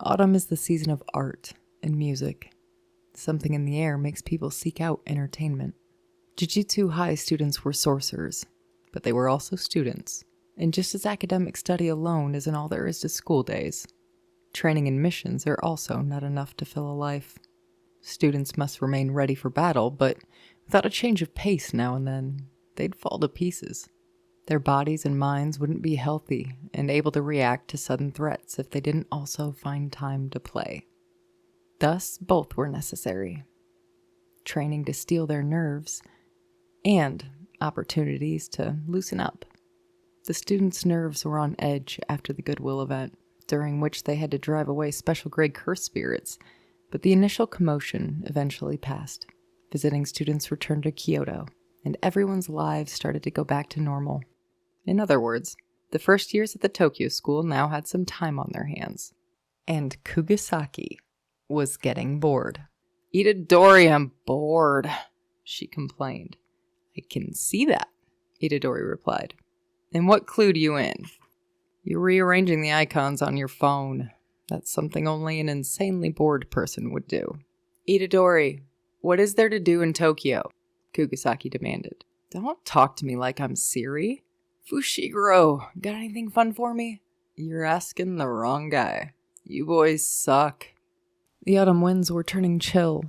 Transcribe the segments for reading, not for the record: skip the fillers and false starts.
Autumn is the season of art and music. Something in the air makes people seek out entertainment. Jujutsu High students were sorcerers, but they were also students. And just as academic study alone isn't all there is to school days, training and missions are also not enough to fill a life. Students must remain ready for battle, but without a change of pace now and then, they'd fall to pieces. Their bodies and minds wouldn't be healthy and able to react to sudden threats if they didn't also find time to play. Thus, both were necessary. Training to steel their nerves and opportunities to loosen up. The students' nerves were on edge after the Goodwill event, during which they had to drive away special-grade curse spirits, but the initial commotion eventually passed. Visiting students returned to Kyoto, and everyone's lives started to go back to normal. In other words, the first years at the Tokyo school now had some time on their hands. And Kugisaki was getting bored. "Itadori, I'm bored," she complained. "I can see that," Itadori replied. "And what clued you in?" "You're rearranging the icons on your phone. That's something only an insanely bored person would do." "Itadori, what is there to do in Tokyo?" Kugisaki demanded. "Don't talk to me like I'm Siri." "Fushiguro, got anything fun for me?" "You're asking the wrong guy. You boys suck." The autumn winds were turning chill.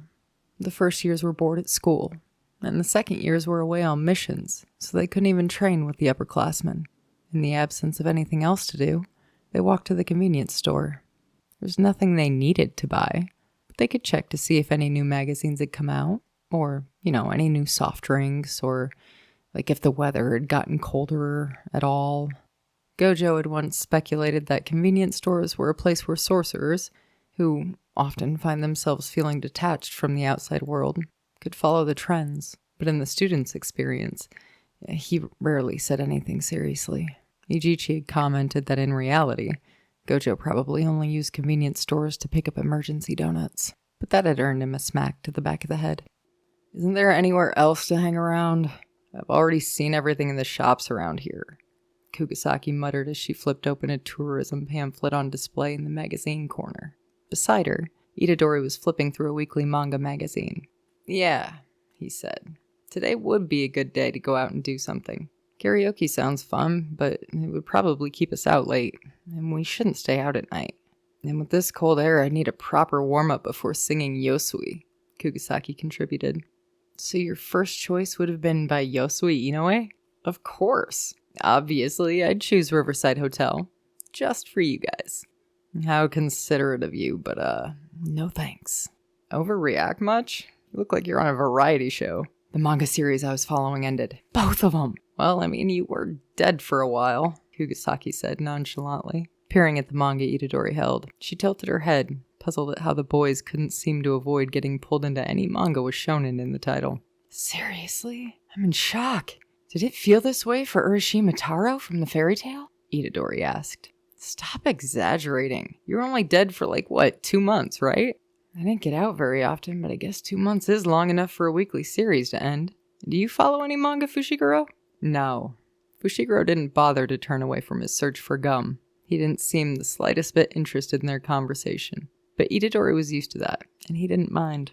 The first years were bored at school, and the second years were away on missions, so they couldn't even train with the upperclassmen. In the absence of anything else to do, they walked to the convenience store. There was nothing they needed to buy, but they could check to see if any new magazines had come out, or, any new soft drinks, or if the weather had gotten colder at all. Gojo had once speculated that convenience stores were a place where sorcerers, who often find themselves feeling detached from the outside world, could follow the trends. But in the student's experience, he rarely said anything seriously. Ijichi had commented that in reality, Gojo probably only used convenience stores to pick up emergency donuts. But that had earned him a smack to the back of the head. "Isn't there anywhere else to hang around? I've already seen everything in the shops around here," Kugisaki muttered as she flipped open a tourism pamphlet on display in the magazine corner. Beside her, Itadori was flipping through a weekly manga magazine. "Yeah," he said. "Today would be a good day to go out and do something. Karaoke sounds fun, but it would probably keep us out late, and we shouldn't stay out at night. And with this cold air, I'd need a proper warm-up before singing Yosui," Kugisaki contributed. "So your first choice would have been by Yosui Inoue?" "Of course. Obviously, I'd choose Riverside Hotel. Just for you guys." "How considerate of you, but no thanks." "Overreact much? You look like you're on a variety show." "The manga series I was following ended. Both of them." "Well, you were dead for a while," Kugisaki said nonchalantly, peering at the manga Itadori held. She tilted her head, puzzled at how the boys couldn't seem to avoid getting pulled into any manga with shonen in the title. "Seriously? I'm in shock. Did it feel this way for Urashima Taro from the fairy tale?" Itadori asked. "Stop exaggerating. You were only dead for 2 months, right?" "I didn't get out very often, but I guess 2 months is long enough for a weekly series to end." "Do you follow any manga, Fushiguro?" "No." Fushiguro didn't bother to turn away from his search for gum. He didn't seem the slightest bit interested in their conversation. But Itadori was used to that, and he didn't mind.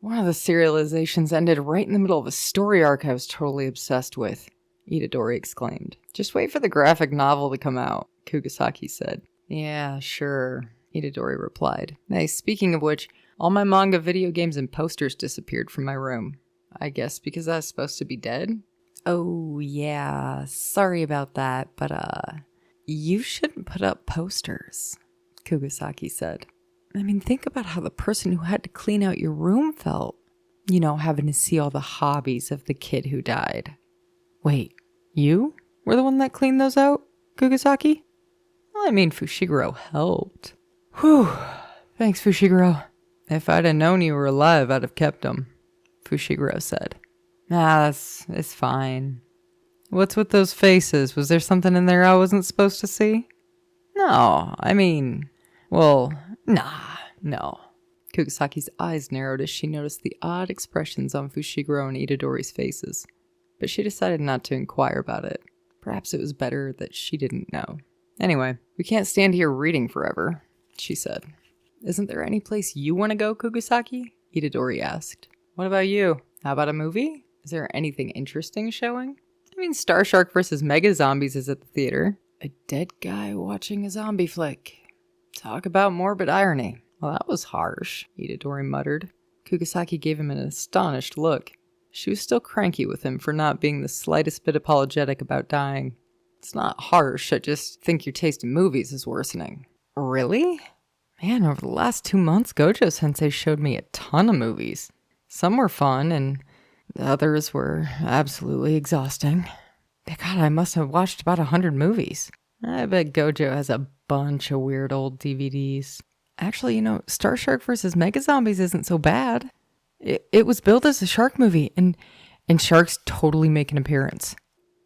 "One of the serializations ended right in the middle of a story arc I was totally obsessed with," Itadori exclaimed. "Just wait for the graphic novel to come out," Kugisaki said. "Yeah, sure," Itadori replied. "Hey, speaking of which, all my manga, video games, and posters disappeared from my room. I guess because I was supposed to be dead?" "Oh, yeah, sorry about that, but you shouldn't put up posters," Kugisaki said. Think about how the person who had to clean out your room felt. Having to see all the hobbies of the kid who died." "Wait, you were the one that cleaned those out, Kugisaki?" "Well, Fushiguro helped." "Whew, thanks, Fushiguro." "If I'd have known you were alive, I'd have kept them," Fushiguro said. It's fine." "What's with those faces? Was there something in there I wasn't supposed to see?" "No, well, no." Kugisaki's eyes narrowed as she noticed the odd expressions on Fushiguro and Itadori's faces, but she decided not to inquire about it. Perhaps it was better that she didn't know. "Anyway, we can't stand here reading forever. she said. Isn't there any place you want to go, Kugisaki? Itadori asked. What about you? How about a movie? Is there anything interesting showing? I mean, Star Shark vs. Mega Zombies is at the theater. A dead guy watching a zombie flick. Talk about morbid irony. Well, that was harsh, Itadori muttered. Kugisaki gave him an astonished look. She was still cranky with him for not being the slightest bit apologetic about dying. It's not harsh, I just think your taste in movies is worsening. Really? Man, over the last 2 months, Gojo-sensei showed me a ton of movies. Some were fun, and the others were absolutely exhausting. God, I must have watched about 100 movies. I bet Gojo has a bunch of weird old DVDs. Actually, Star Shark vs. Mega Zombies isn't so bad. It was billed as a shark movie, and sharks totally make an appearance.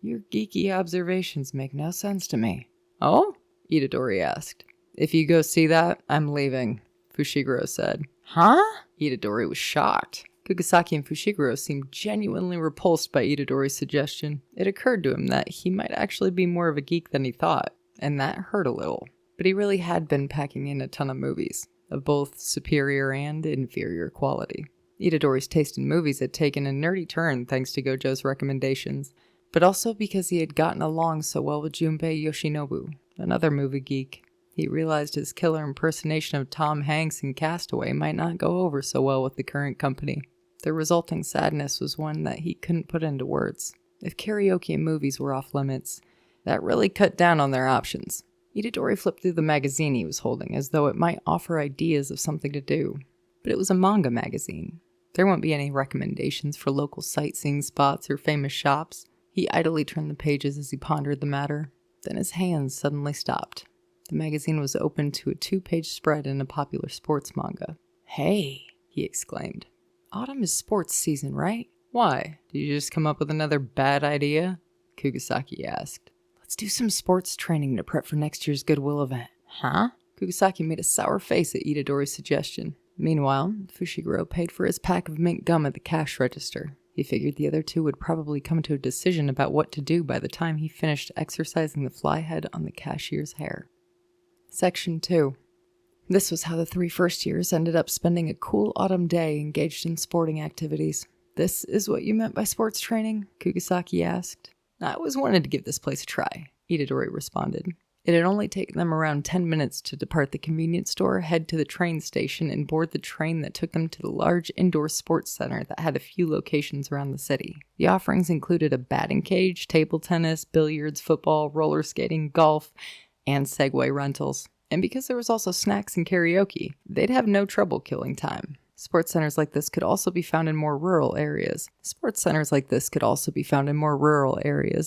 Your geeky observations make no sense to me. Oh? Itadori asked. If you go see that, I'm leaving, Fushiguro said. Huh? Itadori was shocked. Kugisaki and Fushiguro seemed genuinely repulsed by Itadori's suggestion. It occurred to him that he might actually be more of a geek than he thought, and that hurt a little. But he really had been packing in a ton of movies, of both superior and inferior quality. Itadori's taste in movies had taken a nerdy turn thanks to Gojo's recommendations, but also because he had gotten along so well with Junpei Yoshinobu, another movie geek. He realized his killer impersonation of Tom Hanks in Castaway might not go over so well with the current company. The resulting sadness was one that he couldn't put into words. If karaoke and movies were off limits, that really cut down on their options. Itadori flipped through the magazine he was holding as though it might offer ideas of something to do. But it was a manga magazine. There won't be any recommendations for local sightseeing spots or famous shops. He idly turned the pages as he pondered the matter. Then his hands suddenly stopped. The magazine was open to a 2-page spread in a popular sports manga. Hey, he exclaimed. Autumn is sports season, right? Why? Did you just come up with another bad idea? Kugisaki asked. Let's do some sports training to prep for next year's Goodwill event. Huh? Kugisaki made a sour face at Itadori's suggestion. Meanwhile, Fushiguro paid for his pack of mint gum at the cash register. He figured the other two would probably come to a decision about what to do by the time he finished exercising the fly head on the cashier's hair. Section 2. This was how the 3 first years ended up spending a cool autumn day engaged in sporting activities. This is what you meant by sports training? Kugisaki asked. I always wanted to give this place a try, Itadori responded. It had only taken them around 10 minutes to depart the convenience store, head to the train station, and board the train that took them to the large indoor sports center that had a few locations around the city. The offerings included a batting cage, table tennis, billiards, football, roller skating, golf, and Segway rentals. And because there was also snacks and karaoke, they'd have no trouble killing time. Sports centers like this could also be found in more rural areas.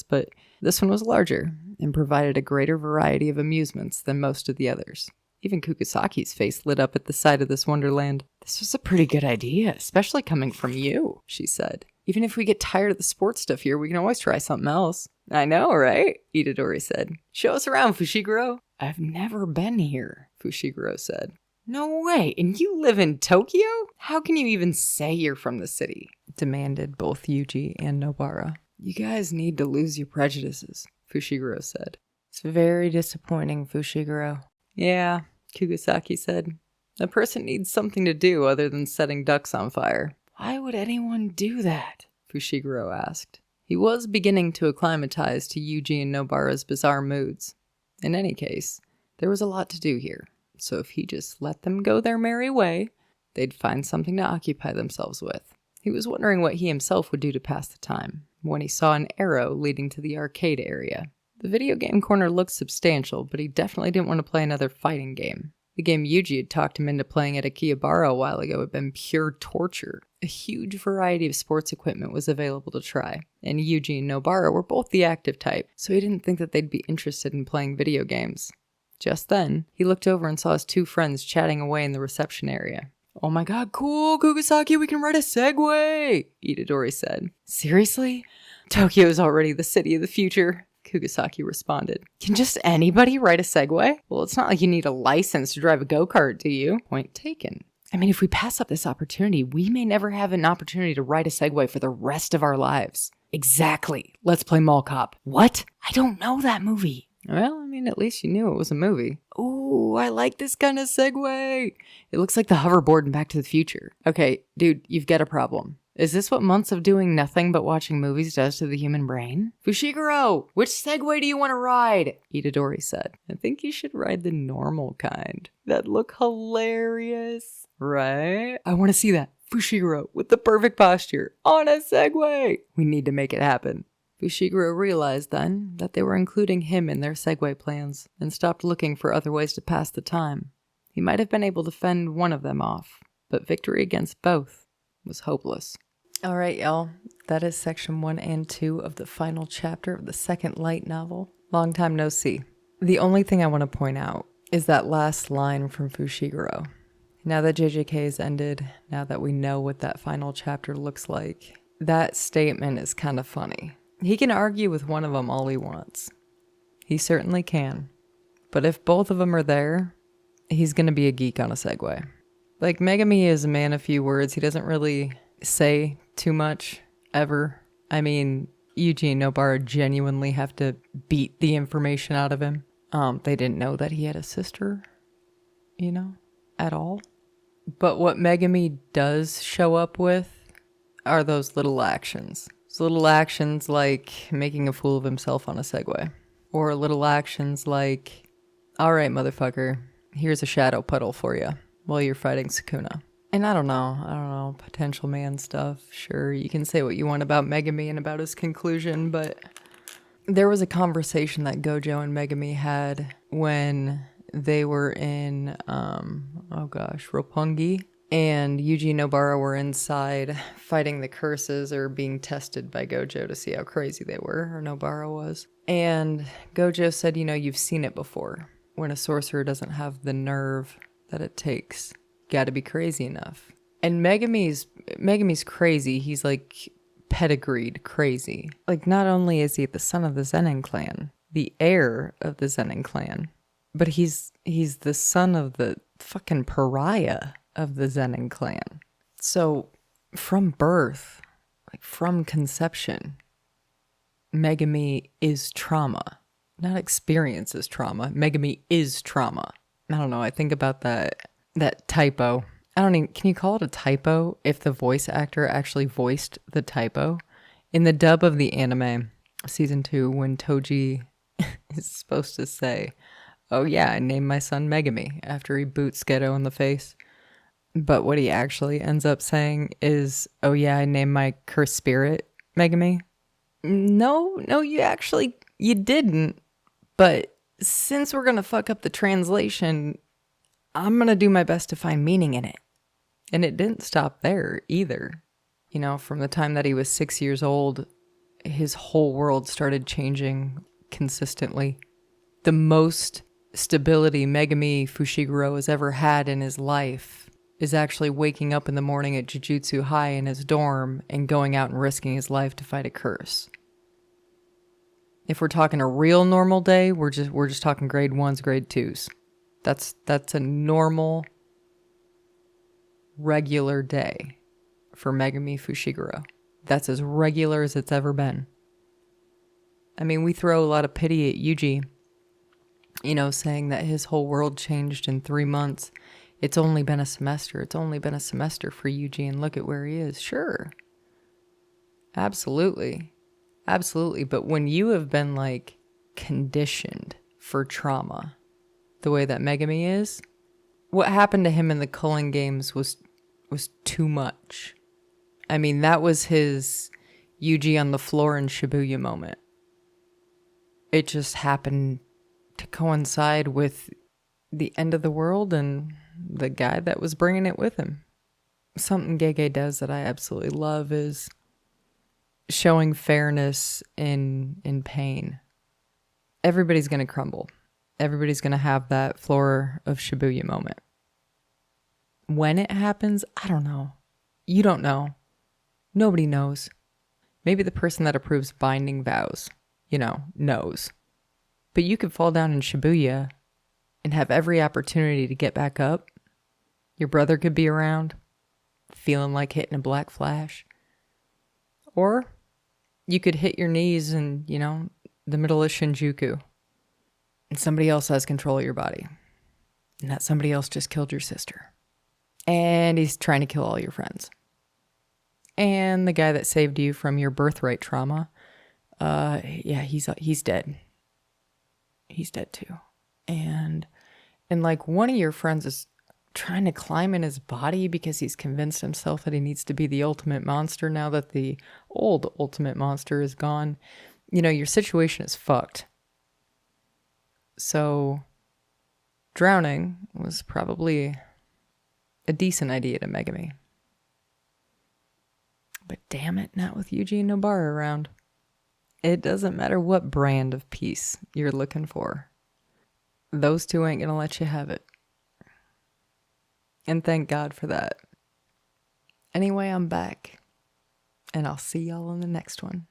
But this one was larger and provided a greater variety of amusements than most of the others. Even Kugisaki's face lit up at the sight of this wonderland. This was a pretty good idea, especially coming from you, she said. Even if we get tired of the sports stuff here, we can always try something else. I know, right? Itadori said. Show us around, Fushiguro. I've never been here, Fushiguro said. No way, and you live in Tokyo? How can you even say you're from the city? Demanded both Yuji and Nobara. You guys need to lose your prejudices, Fushiguro said. It's very disappointing, Fushiguro. Yeah, Kugisaki said. A person needs something to do other than setting ducks on fire. Why would anyone do that? Fushiguro asked. He was beginning to acclimatize to Yuji and Nobara's bizarre moods. In any case, there was a lot to do here, so if he just let them go their merry way, they'd find something to occupy themselves with. He was wondering what he himself would do to pass the time, when he saw an arrow leading to the arcade area. The video game corner looked substantial, but he definitely didn't want to play another fighting game. The game Yuji had talked him into playing at Akihabara a while ago had been pure torture. A huge variety of sports equipment was available to try, and Yuji and Nobara were both the active type, so he didn't think that they'd be interested in playing video games. Just then, he looked over and saw his 2 friends chatting away in the reception area. Oh my god, cool, Kugisaki, we can ride a Segway, Itadori said. Seriously? Tokyo is already the city of the future, Kugisaki responded. Can just anybody ride a Segway? Well, it's not like you need a license to drive a go-kart, do you? Point taken. I mean, if we pass up this opportunity, we may never have an opportunity to ride a Segway for the rest of our lives. Exactly. Let's play Mall Cop. What? I don't know that movie. Well, I mean, at least you knew it was a movie. Ooh, I like this kind of segue. It looks like the hoverboard in Back to the Future. Okay, dude, you've got a problem. Is this what months of doing nothing but watching movies does to the human brain? Fushiguro, which Segway do you want to ride? Itadori said. I think you should ride the normal kind. That'd look hilarious, right? I want to see that. Fushiguro with the perfect posture on a Segway. We need to make it happen. Fushiguro realized then that they were including him in their Segway plans and stopped looking for other ways to pass the time. He might have been able to fend one of them off, but victory against both was hopeless. All right, y'all. That is section 1 and 2 of the final chapter of the second light novel. Long time no see. The only thing I want to point out is that last line from Fushiguro. Now that JJK has ended, now that we know what that final chapter looks like, that statement is kind of funny. He can argue with one of them all he wants. He certainly can. But if both of them are there, he's going to be a geek on a Segway. Like, Megami is a man of few words. He doesn't really say too much, ever. I mean, Yuji and Nobara genuinely have to beat the information out of him. They didn't know that he had a sister, at all. But what Megami does show up with are those little actions. Those little actions like making a fool of himself on a Segway. Or little actions like, all right, motherfucker, here's a shadow puddle for you while you're fighting Sukuna. And I don't know, potential man stuff. Sure, you can say what you want about Megami and about his conclusion, but there was a conversation that Gojo and Megami had when they were in, Roppongi, and Yuji and Nobara were inside fighting the curses or being tested by Gojo to see how crazy they were, or Nobara was. And Gojo said, you've seen it before. When a sorcerer doesn't have the nerve that it takes, gotta be crazy enough. And Megami's crazy. He's like pedigreed crazy. Like, not only is he the son of the Zenin clan, the heir of the Zenin clan, but he's the son of the fucking pariah of the Zenin clan. So from birth, like from conception, Megami is trauma. Not experiences trauma. Megami is trauma. I don't know. I think about that typo. Can you call it a typo if the voice actor actually voiced the typo? In the dub of the anime, season 2, when Toji is supposed to say, oh yeah, I named my son Megami after he boots Geto in the face. But what he actually ends up saying is, oh yeah, I named my cursed spirit Megami. No, you didn't. But since we're going to fuck up the translation, I'm going to do my best to find meaning in it. And it didn't stop there either. From the time that he was 6 years old, his whole world started changing consistently. The most stability Megami Fushiguro has ever had in his life is actually waking up in the morning at Jujutsu High in his dorm and going out and risking his life to fight a curse. If we're talking a real normal day, we're just talking grade 1s, grade 2s. That's a normal, regular day for Megami Fushiguro. That's as regular as it's ever been. I mean, we throw a lot of pity at Yuji, saying that his whole world changed in 3 months. It's only been a semester. It's only been a semester for Yuji, and look at where he is. Sure. Absolutely. Absolutely. But when you have been, conditioned for trauma, the way that Megami is, what happened to him in the Culling games was too much. I mean, that was his Yuji on the floor in Shibuya moment. It just happened to coincide with the end of the world and the guy that was bringing it with him. Something Gege does that I absolutely love is showing fairness in pain. Everybody's going to crumble. Everybody's going to have that floor of Shibuya moment. When it happens, I don't know. You don't know. Nobody knows. Maybe the person that approves binding vows, knows. But you could fall down in Shibuya and have every opportunity to get back up. Your brother could be around, feeling like hitting a black flash. Or you could hit your knees in, the middle of Shinjuku. and somebody else has control of your body. And that somebody else just killed your sister. And he's trying to kill all your friends. And the guy that saved you from your birthright trauma, he's dead. He's dead too. And like one of your friends is trying to climb in his body because he's convinced himself that he needs to be the ultimate monster now that the old ultimate monster is gone. You know, your situation is fucked. So drowning was probably a decent idea to Megami. But damn it, not with Yuji and Nobara around. It doesn't matter what brand of peace you're looking for. Those two ain't gonna let you have it. And thank God for that. Anyway, I'm back. And I'll see y'all in the next one.